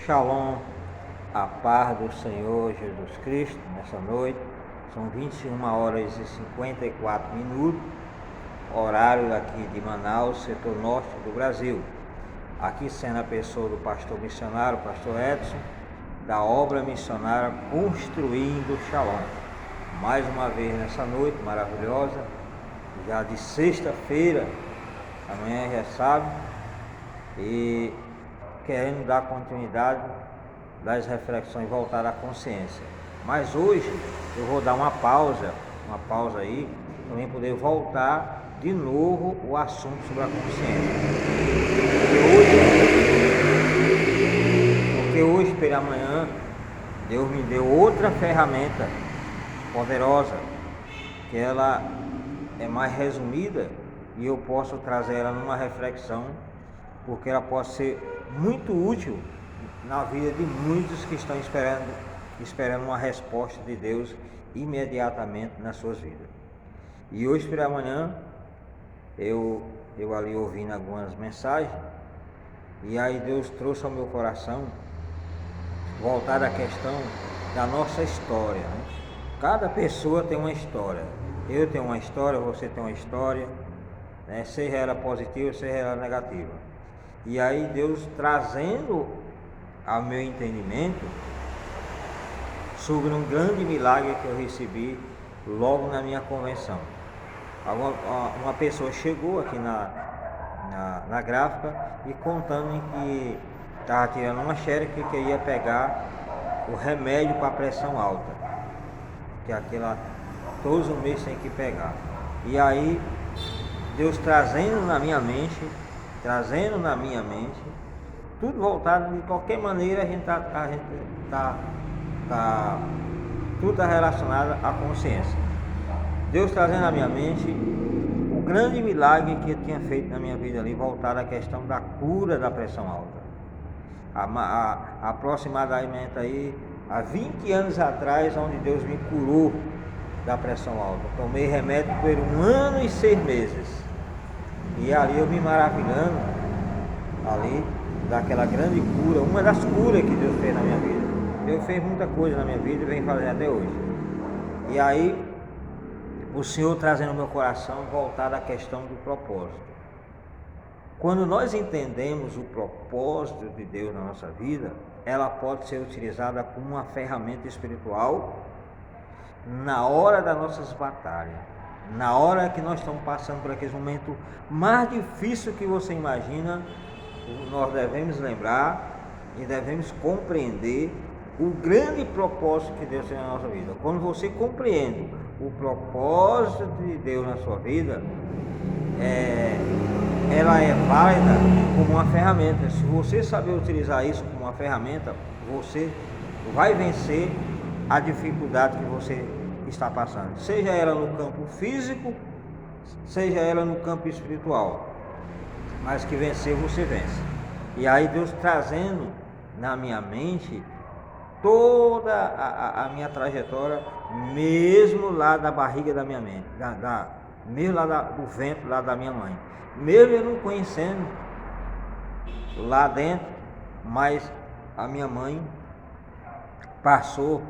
Shalom, a paz do Senhor Jesus Cristo, nessa noite. São 21h54, horário aqui de Manaus, setor norte do Brasil. Aqui sendo a pessoa do pastor missionário, pastor Edson, da obra missionária Construindo Shalom. Mais uma vez nessa noite maravilhosa, já de sexta-feira, amanhã já é sábado, e querendo dar continuidade das reflexões voltadas à consciência. Mas hoje eu vou dar uma pausa aí, para mim poder voltar de novo o assunto sobre a consciência. Porque hoje pela manhã, Deus me deu outra ferramenta poderosa, que ela é mais resumida e eu posso trazer ela numa reflexão, porque ela pode ser muito útil na vida de muitos que estão esperando uma resposta de Deus imediatamente nas suas vidas. E hoje pela manhã eu ali ouvindo algumas mensagens, e aí Deus trouxe ao meu coração voltar à questão da nossa história, né? Cada pessoa tem uma história. Eu tenho uma história, você tem uma história, né? Seja ela positiva, seja ela negativa. E aí Deus trazendo ao meu entendimento sobre um grande milagre que eu recebi logo na minha convenção. Uma pessoa chegou aqui na gráfica e contando que estava tirando uma xerox que queria pegar o remédio para pressão alta, que aquela todos os meses tem que pegar. E aí Deus trazendo na minha mente, tudo voltado de qualquer maneira, tudo está relacionado à consciência. Deus trazendo na minha mente o grande milagre que eu tinha feito na minha vida ali, voltado à questão da cura da pressão alta. Aproximadamente aí, há 20 anos atrás, onde Deus me curou da pressão alta. Tomei remédio por 1 ano e 6 meses. E ali eu me maravilhando, ali, daquela grande cura, uma das curas que Deus fez na minha vida. Deus fez muita coisa na minha vida e vem fazendo até hoje. E aí, o Senhor trazendo ao meu coração voltado à questão do propósito. Quando nós entendemos o propósito de Deus na nossa vida, ela pode ser utilizada como uma ferramenta espiritual na hora das nossas batalhas. Na hora que nós estamos passando por aquele momento mais difícil que você imagina, nós devemos lembrar e devemos compreender o grande propósito que Deus tem na nossa vida. Quando você compreende o propósito de Deus na sua vida, ela é válida como uma ferramenta. Se você saber utilizar isso como uma ferramenta, você vai vencer a dificuldade que você está passando, seja ela no campo físico, seja ela no campo espiritual, mas que vencer você vence. E aí Deus trazendo na minha mente toda a minha trajetória, mesmo lá da barriga da minha mente, mesmo lá do ventre lá da minha mãe, mesmo eu não conhecendo lá dentro, mas a minha mãe passou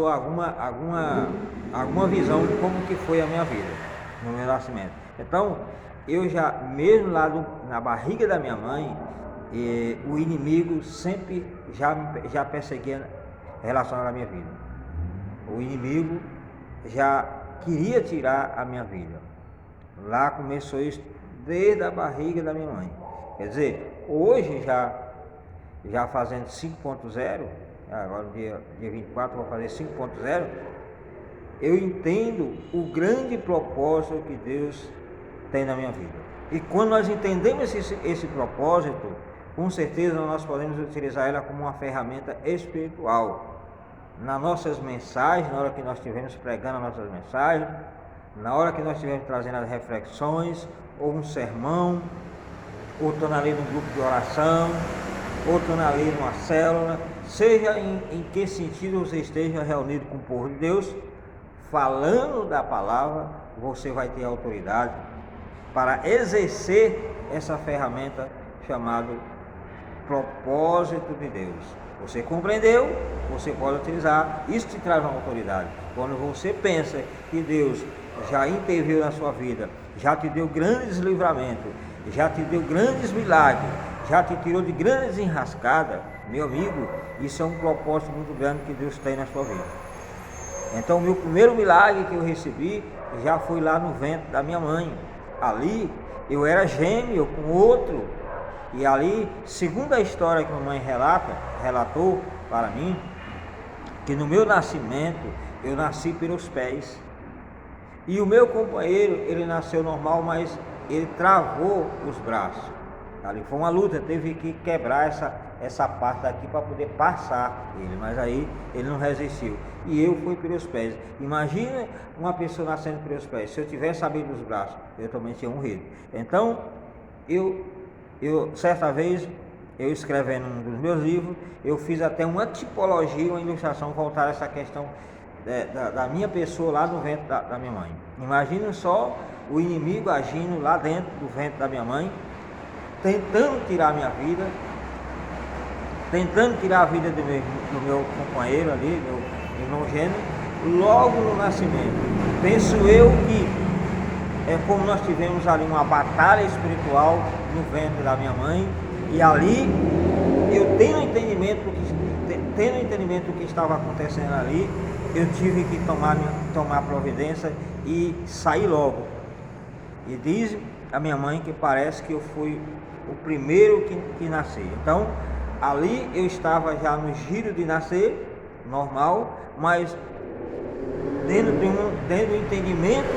alguma visão de como que foi a minha vida no meu nascimento. Então, eu já, mesmo lá na barriga da minha mãe, o inimigo sempre já perseguia relacionado à minha vida. O inimigo já queria tirar a minha vida. Lá começou isso desde a barriga da minha mãe. Quer dizer, hoje já fazendo 5.0, agora no dia 24 vou fazer 5.0, eu entendo o grande propósito que Deus tem na minha vida. E quando nós entendemos esse propósito, com certeza nós podemos utilizar ela como uma ferramenta espiritual. Nas nossas mensagens, na hora que nós estivermos pregando as nossas mensagens, na hora que nós estivermos trazendo as reflexões, ou um sermão, ou estando ali num grupo de oração, ou estando ali numa célula, seja em que sentido você esteja reunido com o povo de Deus, falando da palavra, você vai ter autoridade para exercer essa ferramenta chamada propósito de Deus. Você compreendeu? Você pode utilizar. Isso te traz uma autoridade. Quando você pensa que Deus já interveio na sua vida, já te deu grandes livramentos, já te deu grandes milagres, já te tirou de grandes enrascadas, meu amigo, isso é um propósito muito grande que Deus tem na sua vida. Então, o meu primeiro milagre que eu recebi já foi lá no ventre da minha mãe. Ali eu era gêmeo com outro. E ali, segundo a história que a mamãe relatou para mim, que no meu nascimento eu nasci pelos pés. E o meu companheiro, ele nasceu normal, mas ele travou os braços. Ali foi uma luta, teve que quebrar essa parte aqui para poder passar ele, mas aí ele não resistiu. E eu fui pelos pés. Imagina uma pessoa nascendo pelos pés. Se eu tivesse abrido os braços, eu também tinha morrido. Então, eu certa vez, eu escrevendo um dos meus livros, eu fiz até uma tipologia, uma ilustração voltada a essa questão da minha pessoa lá no ventre da minha mãe. Imagina só o inimigo agindo lá dentro do ventre da minha mãe, tentando tirar a minha vida, tentando tirar a vida do meu companheiro ali, meu irmão gêmeo, logo no nascimento. Penso eu que é como nós tivemos ali uma batalha espiritual no ventre da minha mãe, e ali eu tendo entendimento do que estava acontecendo ali, eu tive que tomar providência e sair logo. E diz a minha mãe que parece que eu fui o primeiro que nasci. Então, ali eu estava já no giro de nascer, normal, mas dentro do entendimento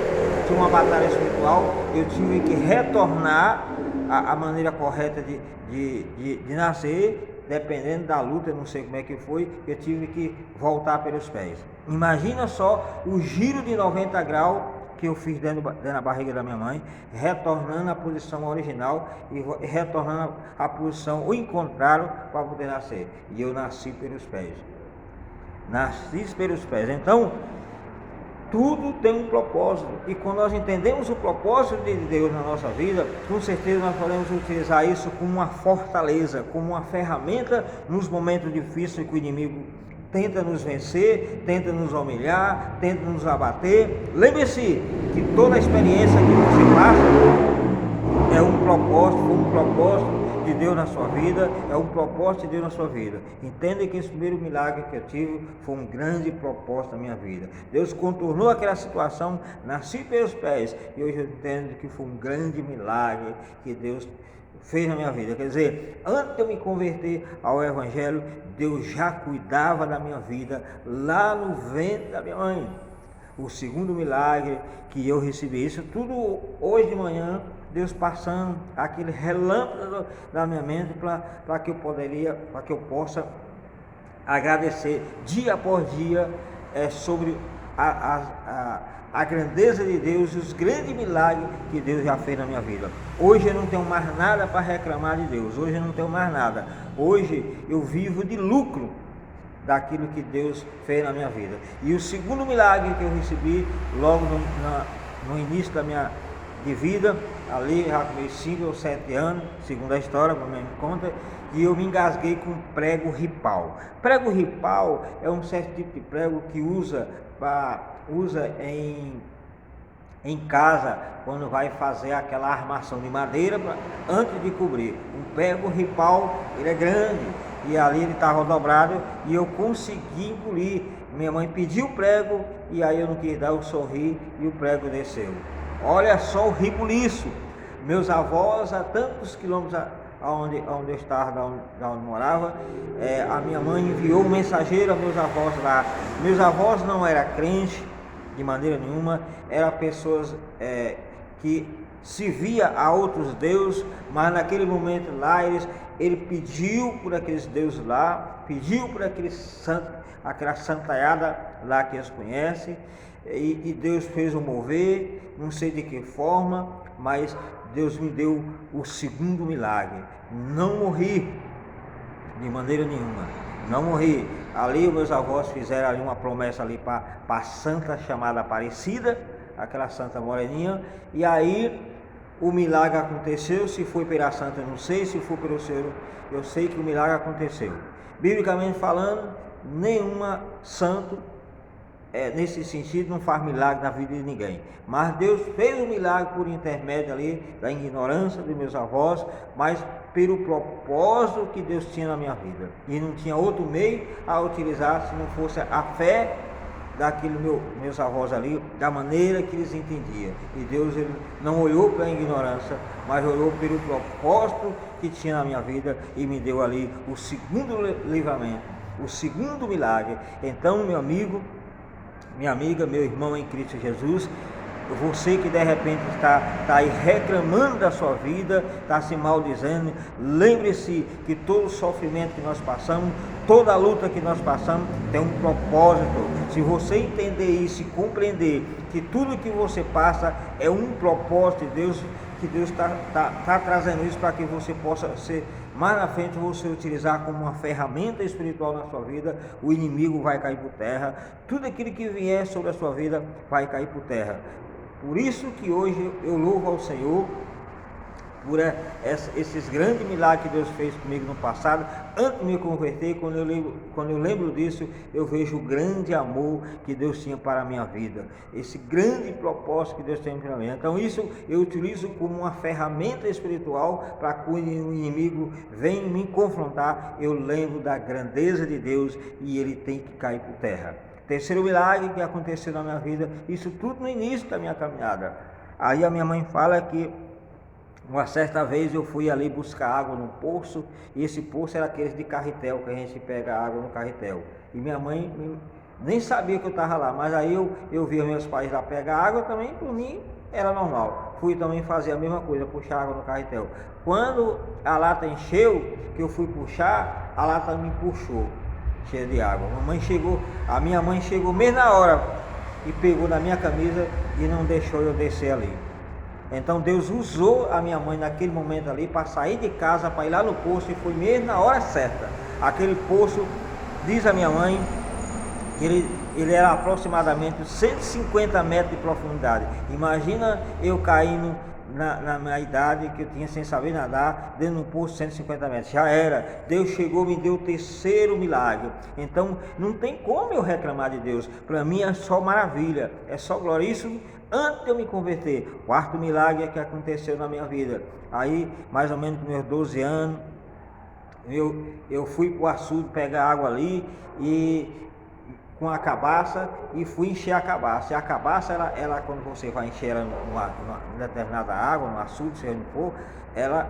de uma batalha espiritual, eu tive que retornar à maneira correta de nascer, dependendo da luta, eu não sei como é que foi, eu tive que voltar pelos pés. Imagina só o giro de 90 graus que eu fiz dentro da barriga da minha mãe, retornando à posição original e retornando à posição o contrário para poder nascer. E eu nasci pelos pés. Nasci pelos pés. Então, tudo tem um propósito. E quando nós entendemos o propósito de Deus na nossa vida, com certeza nós podemos utilizar isso como uma fortaleza, como uma ferramenta nos momentos difíceis que o inimigo tenta nos vencer, tenta nos humilhar, tenta nos abater. Lembre-se que toda a experiência que você passa é um propósito de Deus na sua vida, é um propósito de Deus na sua vida. Entenda que esse primeiro milagre que eu tive foi um grande propósito na minha vida. Deus contornou aquela situação, nasci pelos pés, e hoje eu entendo que foi um grande milagre que Deus fez na minha vida. Quer dizer, antes de eu me converter ao Evangelho, Deus já cuidava da minha vida lá no ventre da minha mãe. O segundo milagre que eu recebi, isso tudo hoje de manhã, Deus passando aquele relâmpago da minha mente para que eu possa agradecer dia após dia sobre a grandeza de Deus e os grandes milagres que Deus já fez na minha vida. Hoje eu não tenho mais nada para reclamar de Deus, hoje eu não tenho mais nada. Hoje eu vivo de lucro daquilo que Deus fez na minha vida. E o segundo milagre que eu recebi logo no início da minha vida, ali já com meus 5 ou 7 anos, segundo a história, como me conta, e eu me engasguei com prego ripal. Prego ripal é um certo tipo de prego que usa em casa, quando vai fazer aquela armação de madeira antes de cobrir. Um prego ripal, ele é grande, e ali ele estava dobrado, e eu consegui engolir. Minha mãe pediu o prego, e aí eu não quis dar, eu sorri, e o prego desceu. Olha só o ribuliço. Meus avós, a tantos quilômetros onde eu estava, da onde morava, a minha mãe enviou um mensageiro a meus avós lá. Meus avós não eram crentes de maneira nenhuma, eram pessoas que se via a outros deuses, mas naquele momento lá ele pediu por aqueles deuses lá, pediu por aquela santaiada lá que eles conhecem, e Deus fez o mover, não sei de que forma, mas Deus me deu o segundo milagre. Não morri de maneira nenhuma, não morri. Ali os meus avós fizeram ali uma promessa ali para a santa chamada Aparecida, aquela santa moreninha, e aí o milagre aconteceu. Se foi pela santa eu não sei, se for pelo Senhor eu sei que o milagre aconteceu. Biblicamente falando, nenhuma santo nesse sentido não faz milagre na vida de ninguém, mas Deus fez o milagre por intermédio ali da ignorância dos meus avós, mas pelo propósito que Deus tinha na minha vida, e não tinha outro meio a utilizar se não fosse a fé daqueles meus avós ali, da maneira que eles entendiam. E Deus, ele não olhou para a ignorância, mas olhou pelo propósito que tinha na minha vida e me deu ali o segundo livramento, o segundo milagre. Então, meu amigo, minha amiga, meu irmão em Cristo Jesus, você que de repente está aí reclamando da sua vida, está se maldizendo, lembre-se que todo o sofrimento que nós passamos, toda a luta que nós passamos tem um propósito. Se você entender isso e compreender que tudo que você passa é um propósito de Deus, que Deus está trazendo isso para que você possa ser, mais na frente, você utilizar como uma ferramenta espiritual na sua vida, o inimigo vai cair por terra, tudo aquilo que vier sobre a sua vida vai cair por terra. Por isso que hoje eu louvo ao Senhor por esses grandes milagres que Deus fez comigo no passado. Antes de me converter, quando eu lembro disso, eu vejo o grande amor que Deus tinha para a minha vida, esse grande propósito que Deus tem para mim. Então isso eu utilizo como uma ferramenta espiritual para quando o inimigo vem me confrontar, eu lembro da grandeza de Deus e ele tem que cair por terra. Terceiro milagre que aconteceu na minha vida, isso tudo no início da minha caminhada. Aí a minha mãe fala que uma certa vez eu fui ali buscar água num poço, e esse poço era aqueles de carretel, que a gente pega água no carretel. E minha mãe nem sabia que eu estava lá, mas aí eu via meus pais lá pegar água também, por mim era normal. Fui também fazer a mesma coisa, puxar água no carretel. Quando a lata encheu, que eu fui puxar, a lata me puxou, cheia de água. A minha mãe chegou mesmo na hora e pegou na minha camisa e não deixou eu descer ali. Então Deus usou a minha mãe naquele momento ali para sair de casa, para ir lá no poço, e foi mesmo na hora certa. Aquele poço, diz a minha mãe, que ele era aproximadamente 150 metros de profundidade. Imagina eu caindo na minha idade, que eu tinha sem saber nadar, dentro de um poço de 150 metros. Já era. Deus chegou, me deu o terceiro milagre. Então não tem como eu reclamar de Deus. Para mim é só maravilha, é só glória. Isso antes de eu me converter. Quarto milagre que aconteceu na minha vida. Aí, mais ou menos com meus 12 anos, eu fui para o açude pegar água ali, e com a cabaça, e fui encher a cabaça. E a cabaça, ela quando você vai encher ela numa determinada água, no açude, seja onde for,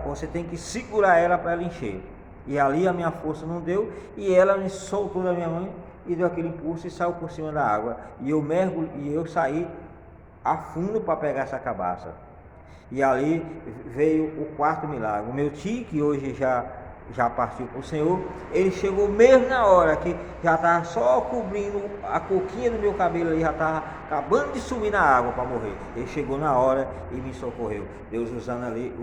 você tem que segurar ela para ela encher. E ali a minha força não deu, e ela me soltou da minha mão e deu aquele impulso e saiu por cima da água. E eu saí a fundo para pegar essa cabaça. E ali veio o quarto milagre. O meu tio, que hoje já partiu para o Senhor, ele chegou mesmo na hora que já estava só cobrindo a coquinha do meu cabelo ali, já estava acabando de sumir na água para morrer. Ele chegou na hora e me socorreu. Deus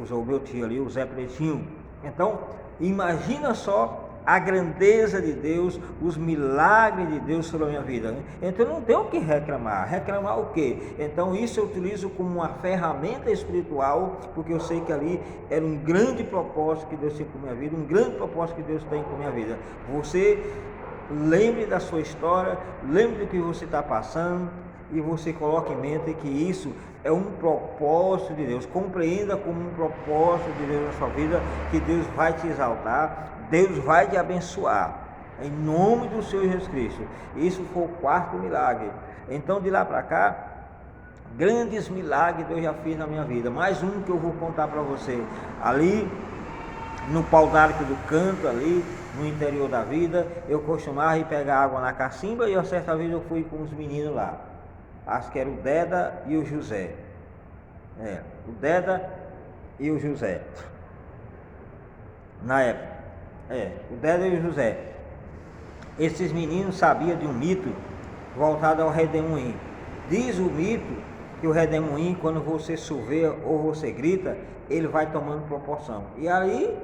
usou o meu tio ali, o Zé Pretinho. Então, imagina só a grandeza de Deus, os milagres de Deus sobre a minha vida. Então não tem o que reclamar. Reclamar o quê? Então isso eu utilizo como uma ferramenta espiritual, porque eu sei que ali era um grande propósito que Deus tinha com a minha vida, um grande propósito que Deus tem com a minha vida. Você lembre da sua história, lembre do que você está passando, e você coloque em mente que isso é um propósito de Deus. Compreenda como um propósito de Deus na sua vida, que Deus vai te exaltar, Deus vai te abençoar, em nome do Senhor Jesus Cristo. Isso foi o quarto milagre. Então de lá para cá, grandes milagres Deus já fez na minha vida. Mais um que eu vou contar para você, ali no pau d'arco do canto, ali no interior da vida, eu costumava ir pegar água na cacimba, e uma certa vez eu fui com os meninos lá, acho que era o Deda e o José, o Deda e o José, na época, o Deda e o José. Esses meninos sabiam de um mito voltado ao redemoinho. Diz o mito que o redemoinho, quando você surveia ou você grita, ele vai tomando proporção. E aí,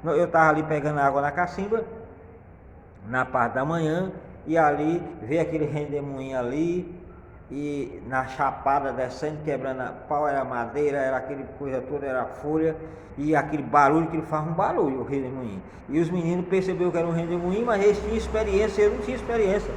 eu estava ali pegando água na cacimba, na parte da manhã, e ali veio aquele redemoinho ali, e na chapada descendo, quebrando pau, era madeira, era aquele coisa toda, era folha, e aquele barulho que ele faz um barulho, o redemoinho. E os meninos perceberam que era um redemoinho, mas eles tinham experiência, eu não tinha experiência.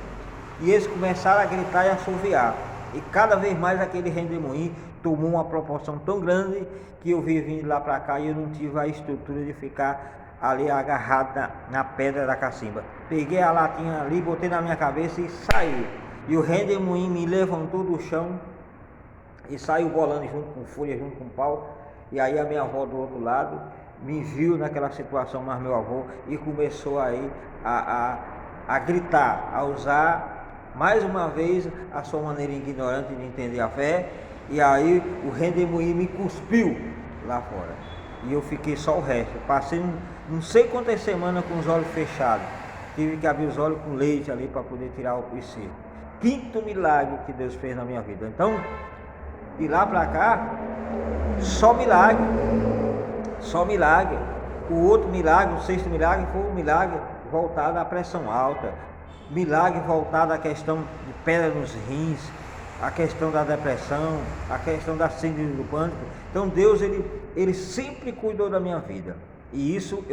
E eles começaram a gritar e a assoviar. E cada vez mais aquele redemoinho tomou uma proporção tão grande que eu vi vindo lá para cá e eu não tive a estrutura de ficar ali agarrado na pedra da cacimba. Peguei a latinha ali, botei na minha cabeça e saí. E o redemoinho me levantou do chão e saiu bolando junto com folha, junto com pau. E aí a minha avó do outro lado me viu naquela situação, mas meu avô, e começou aí a gritar, a usar mais uma vez a sua maneira ignorante de entender a fé. E aí o redemoinho me cuspiu lá fora. E eu fiquei só o resto. Passei não sei quantas semanas com os olhos fechados. Tive que abrir os olhos com leite ali para poder tirar o circo. Quinto milagre que Deus fez na minha vida. Então, de lá para cá, só milagre. Só milagre. O outro milagre, o sexto milagre, foi um milagre voltado à pressão alta. Milagre voltado à questão de pedra nos rins, a questão da depressão, a questão da síndrome do pânico. Então Deus, ele sempre cuidou da minha vida. E isso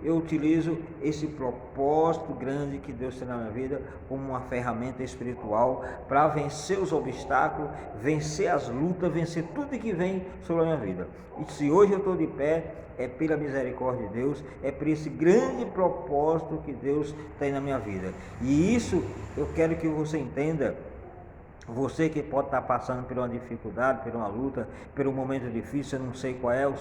eu utilizo esse propósito grande que Deus tem na minha vida como uma ferramenta espiritual para vencer os obstáculos, vencer as lutas, vencer tudo que vem sobre a minha vida. E se hoje eu estou de pé, é pela misericórdia de Deus, é por esse grande propósito que Deus tem na minha vida. E isso eu quero que você entenda. Você que pode estar passando por uma dificuldade, por uma luta, por um momento difícil, eu não sei qual é o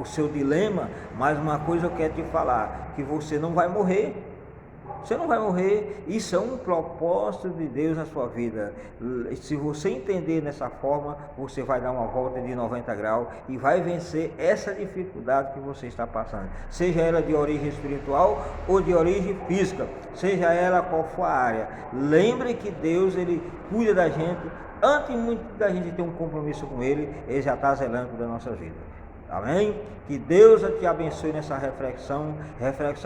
seu dilema, mas uma coisa eu quero te falar, que você não vai morrer. Você não vai morrer, isso é um propósito de Deus na sua vida. Se você entender dessa forma, você vai dar uma volta de 90 graus e vai vencer essa dificuldade que você está passando. Seja ela de origem espiritual ou de origem física, seja ela qual for a área. Lembre que Deus, ele cuida da gente, antes muito da gente ter um compromisso com Ele, Ele já está zelando da nossa vida. Amém? Que Deus te abençoe nessa reflexão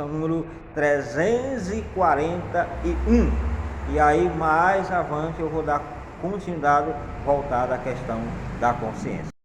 número 341. E aí mais avante eu vou dar continuidade voltada à questão da consciência.